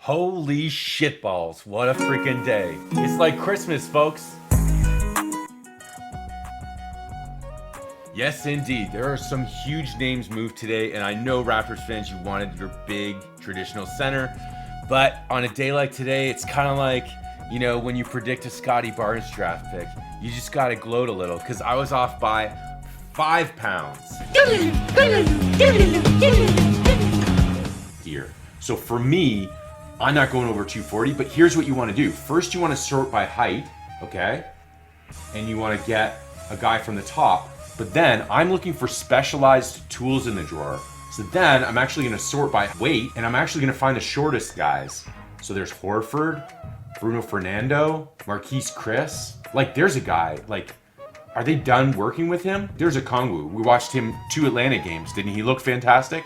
Holy shitballs, what a freaking day. It's like Christmas, folks. Yes, indeed. There are some huge names moved today, and I know Raptors fans, you wanted your big traditional center. But on a day like today, it's kind of like, you know, when you predict a Scotty Barnes draft pick, you just got to gloat a little, because I was off by 5 pounds. Here. So for me, I'm not going over 240, but here's what you want to do. First, you want to sort by height, okay? And you want to get a guy from the top. But then I'm looking for specialized tools in the drawer. So then I'm actually going to sort by weight, and I'm actually going to find the shortest guys. So there's Horford, Bruno Fernando, Marquise Chris. Like, there's a guy, like, are they done working with him? There's a Kongwu. We watched him 2 Atlanta games. Didn't he look fantastic?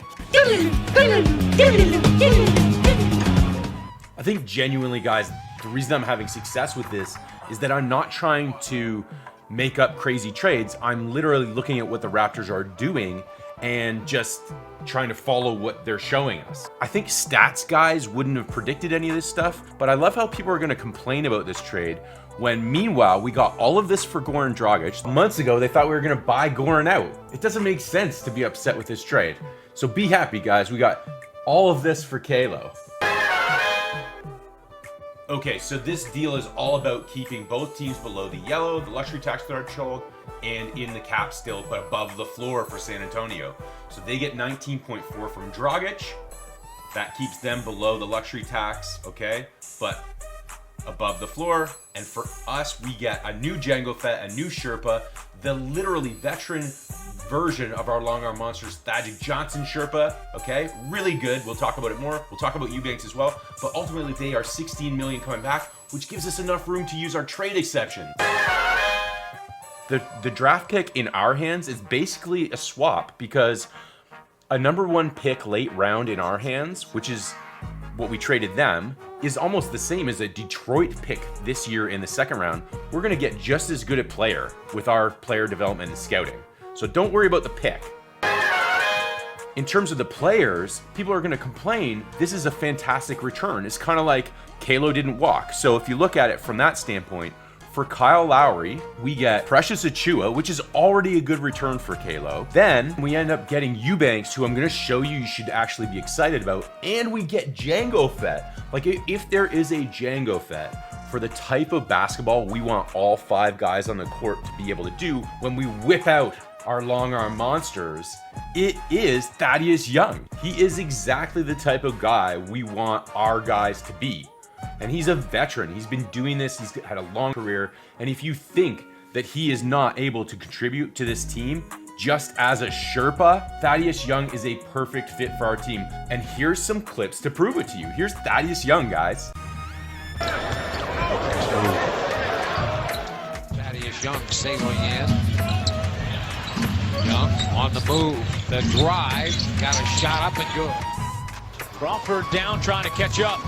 I think genuinely, guys, the reason I'm having success with this is that I'm not trying to make up crazy trades. I'm literally looking at what the Raptors are doing and just trying to follow what they're showing us. I think stats guys wouldn't have predicted any of this stuff, but I love how people are going to complain about this trade when meanwhile we got all of this for Goran Dragic. Months ago they thought we were going to buy Goran out. It doesn't make sense to be upset with this trade. So be happy, guys. We got all of this for Kalo. Okay, so this deal is all about keeping both teams below the yellow, the luxury tax threshold, and in the cap still, but above the floor for San Antonio. So they get 19.4 from Dragic. That keeps them below the luxury tax, okay? But above the floor. And for us, we get a new Django Fett, a new Sherpa, the literally veteran version of our long arm monsters, Thaddeus Johnson Sherpa, okay? Really good. We'll talk about it more. We'll talk about Eubanks as well. But ultimately, they are 16 million coming back, which gives us enough room to use our trade exception. The draft pick in our hands is basically a swap, because a number 1 pick late round in our hands, which is what we traded them, is almost the same as a Detroit pick this year in the second round. We're going to get just as good a player with our player development and scouting. So don't worry about the pick. In terms of the players, people are going to complain. This is a fantastic return. It's kind of like Kalo didn't walk. So if you look at it from that standpoint, for Kyle Lowry, we get Precious Achiuwa, which is already a good return for Kalo. Then we end up getting Eubanks, who I'm going to show you should actually be excited about. And we get Django Fett. Like, if there is a Django Fett for the type of basketball we want all 5 guys on the court to be able to do when we whip out our long arm monsters, it is Thaddeus Young. He is exactly the type of guy we want our guys to be. And he's a veteran. He's been doing this. He's had a long career. And if you think that he is not able to contribute to this team just as a Sherpa, Thaddeus Young is a perfect fit for our team. And here's some clips to prove it to you. Here's Thaddeus Young, guys. Thaddeus Young sailing in. Young on the move. The drive. Got a shot up and good. Crawford down trying to catch up.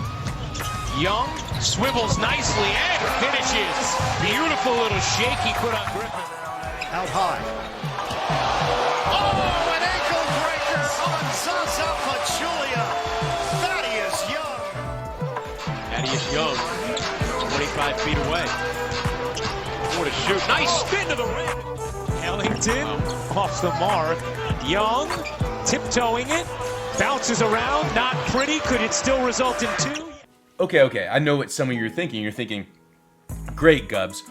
Young swivels nicely and finishes. Beautiful little shake he put on Griffin. Out high. Oh, an ankle breaker on Zaza Pachulia. Thaddeus Young. Thaddeus Young, 25 feet away. What a shoot. Nice spin to the rim. Ellington off the mark. Young tiptoeing it. Bounces around. Not pretty. Could it still result in 2? Okay, I know what some of you are thinking. You're thinking, great, Gubs.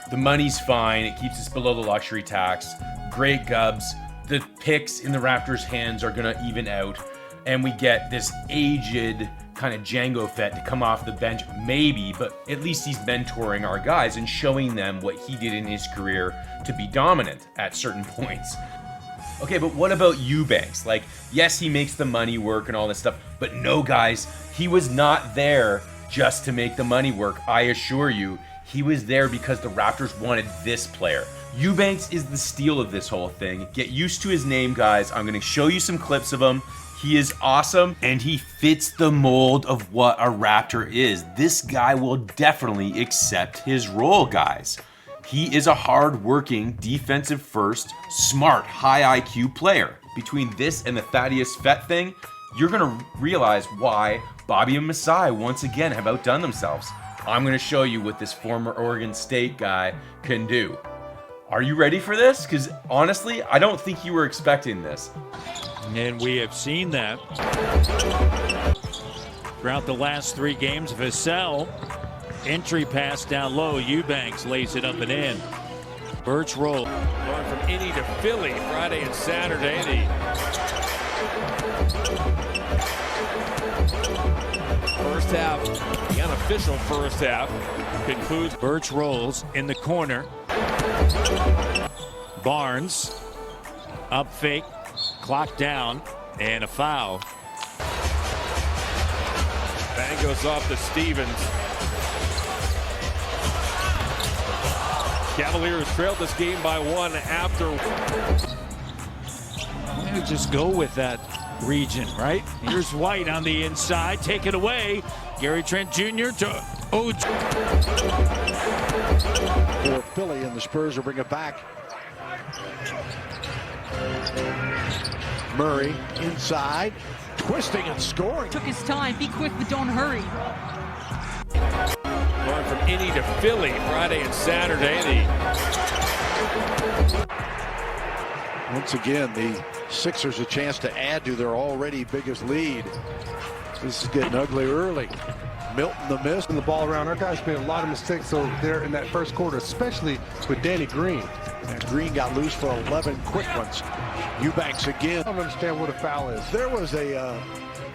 The money's fine. It keeps us below the luxury tax. Great, Gubs. The picks in the Raptors' hands are going to even out. And we get this aged kind of Django Fett to come off the bench, maybe, but at least he's mentoring our guys and showing them what he did in his career to be dominant at certain points. Okay, but what about Eubanks? Like, yes, he makes the money work and all this stuff, but no, guys, he was not there just to make the money work. I assure you, he was there because the Raptors wanted this player. Eubanks is the steal of this whole thing. Get used to his name, guys. I'm going to show you some clips of him. He is awesome, and he fits the mold of what a Raptor is. This guy will definitely accept his role, guys. He is a hard-working, defensive-first, smart, high IQ player. Between this and the Thaddeus Fett thing, you're gonna realize why Bobby and Masai once again have outdone themselves. I'm gonna show you what this former Oregon State guy can do. Are you ready for this? Because honestly, I don't think you were expecting this. And we have seen that throughout the last 3 games. Vassell, entry pass down low. Eubanks lays it up and in. Birch roll. Going from Indy to Philly Friday and Saturday. The first half, the unofficial first half, concludes. Birch rolls in the corner. Barnes up fake, clock down, and a foul. Bang goes off to Stevens. Cavaliers trailed this game by 1 after. I'm going to just go with that region, right? Here's White on the inside, take it away. Gary Trent Jr. to OG. For Philly, and the Spurs will bring it back. Murray inside, twisting and scoring. Took his time. Be quick, but don't hurry. Going from Indy to Philly Friday and Saturday. Once again, the Sixers a chance to add to their already biggest lead. This is getting ugly early. Milton the miss. The ball around. Our guys made a lot of mistakes over there in that first quarter, especially with Danny Green. And Green got loose for 11 quick ones. Eubanks again. I don't understand what a foul is. There was a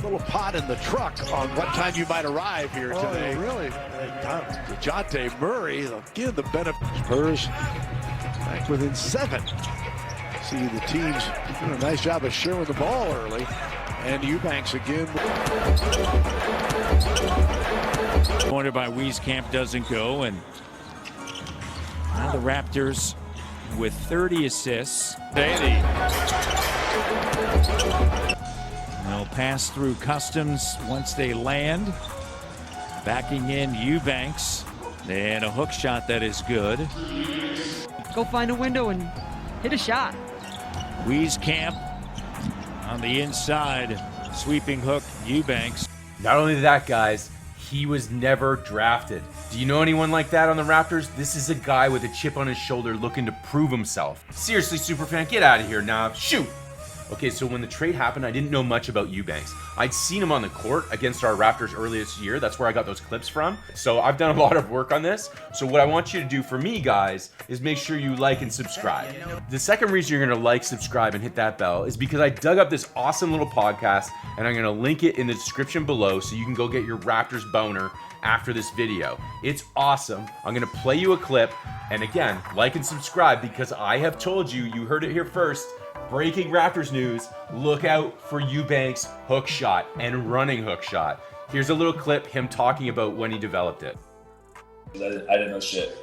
little pot in the truck on what time you might arrive here today. Oh, really? DeJounte Murray, again, the benefit. Spurs back within 7. See the teams doing a nice job of sharing the ball early. And Eubanks again. Corner by Wieskamp doesn't go, and now the Raptors with 30 assists. Danny. They'll pass through Customs once they land. Backing in Eubanks, and a hook shot that is good. Go find a window and hit a shot. Wieskamp on the inside, sweeping hook, Eubanks. Not only that, guys, he was never drafted. Do you know anyone like that on the Raptors? This is a guy with a chip on his shoulder looking to prove himself. Seriously, superfan, get out of here now. Shoot! Okay, so when the trade happened, I didn't know much about Eubanks. I'd seen him on the court against our Raptors earlier this year. That's where I got those clips from. So I've done a lot of work on this. So what I want you to do for me, guys, is make sure you like and subscribe. The second reason you're gonna like, subscribe, and hit that bell is because I dug up this awesome little podcast, and I'm gonna link it in the description below so you can go get your Raptors boner after this video. It's awesome. I'm gonna play you a clip, and again, like and subscribe because I have told you, you heard it here first. Breaking Raptors news, look out for Eubanks' hook shot and running hook shot. Here's a little clip, him talking about when he developed it. I didn't know shit.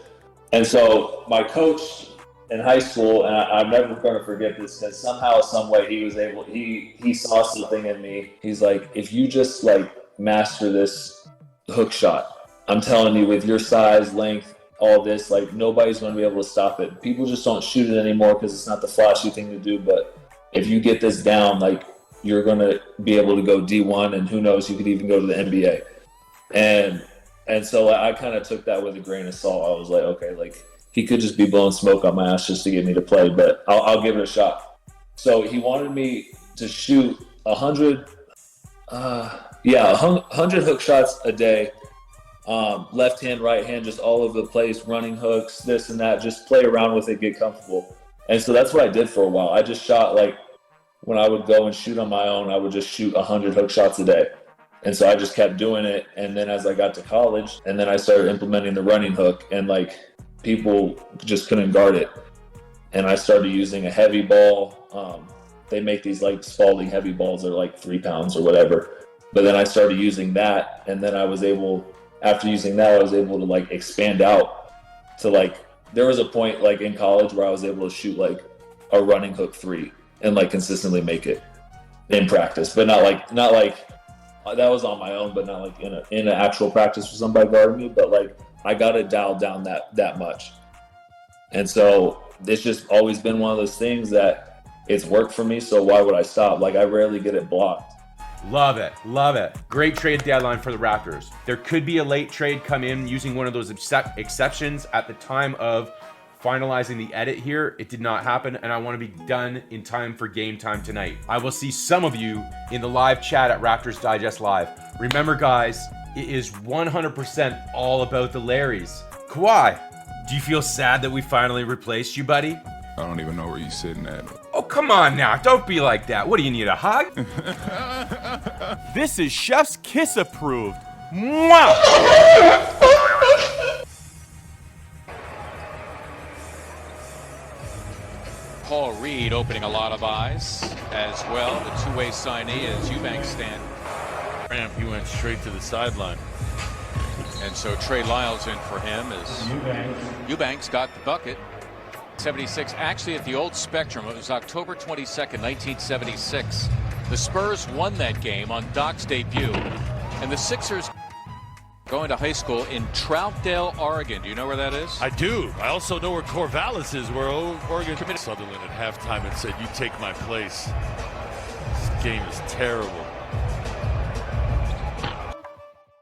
And so my coach in high school, and I'm never going to forget this, because somehow, some way he was able, he saw something in me. He's like, if you just like master this hook shot, I'm telling you, with your size, length, all this, like nobody's going to be able to stop it. People just don't shoot it anymore because it's not the flashy thing to do. But if you get this down, like you're going to be able to go D1, and who knows, you could even go to the NBA. And so I kind of took that with a grain of salt. I was like, okay, like he could just be blowing smoke on my ass just to get me to play, but I'll give it a shot. So he wanted me to shoot 100 hook shots a day. Left hand, right hand, just all over the place, running hooks, this and that, just play around with it, get comfortable. And so that's what I did for a while. I just shot, like, when I would go and shoot on my own, I would just shoot 100 hook shots a day. And so I just kept doing it. And then as I got to college, and then I started implementing the running hook, and like people just couldn't guard it. And I started using a heavy ball. They make these like Spalding heavy balls that are like 3 pounds or whatever. But then I started using that, and then after using that, I was able to like expand out to like, there was a point like in college where I was able to shoot like a running hook 3 and like consistently make it in practice, but not like that was on my own, but not like in an actual practice with somebody guarding me, but like I got it dialed down that much. And so it's just always been one of those things that it's worked for me. So why would I stop? Like I rarely get it blocked. Love it. Love it. Great trade deadline for the Raptors. There could be a late trade come in using one of those exceptions at the time of finalizing the edit here. It did not happen, and I want to be done in time for game time tonight. I will see some of you in the live chat at Raptors Digest Live. Remember, guys, it is 100% all about the Larrys. Kawhi, do you feel sad that we finally replaced you, buddy? I don't even know where you're sitting at. Oh, come on now. Don't be like that. What do you need, a hug? This is Chef's Kiss approved. Mwah! Paul Reed opening a lot of eyes as well. The two-way signee as Eubanks stand. Ramp, he went straight to the sideline. And so Trey Lyles in for him as Eubanks got the bucket. 76, actually at the old Spectrum. It was October 22nd, 1976. The Spurs won that game on Doc's debut. And the Sixers going to high school in Troutdale, Oregon. Do you know where that is? I do. I also know where Corvallis is, where Oregon committed Sutherland at halftime and said, "You take my place." This game is terrible.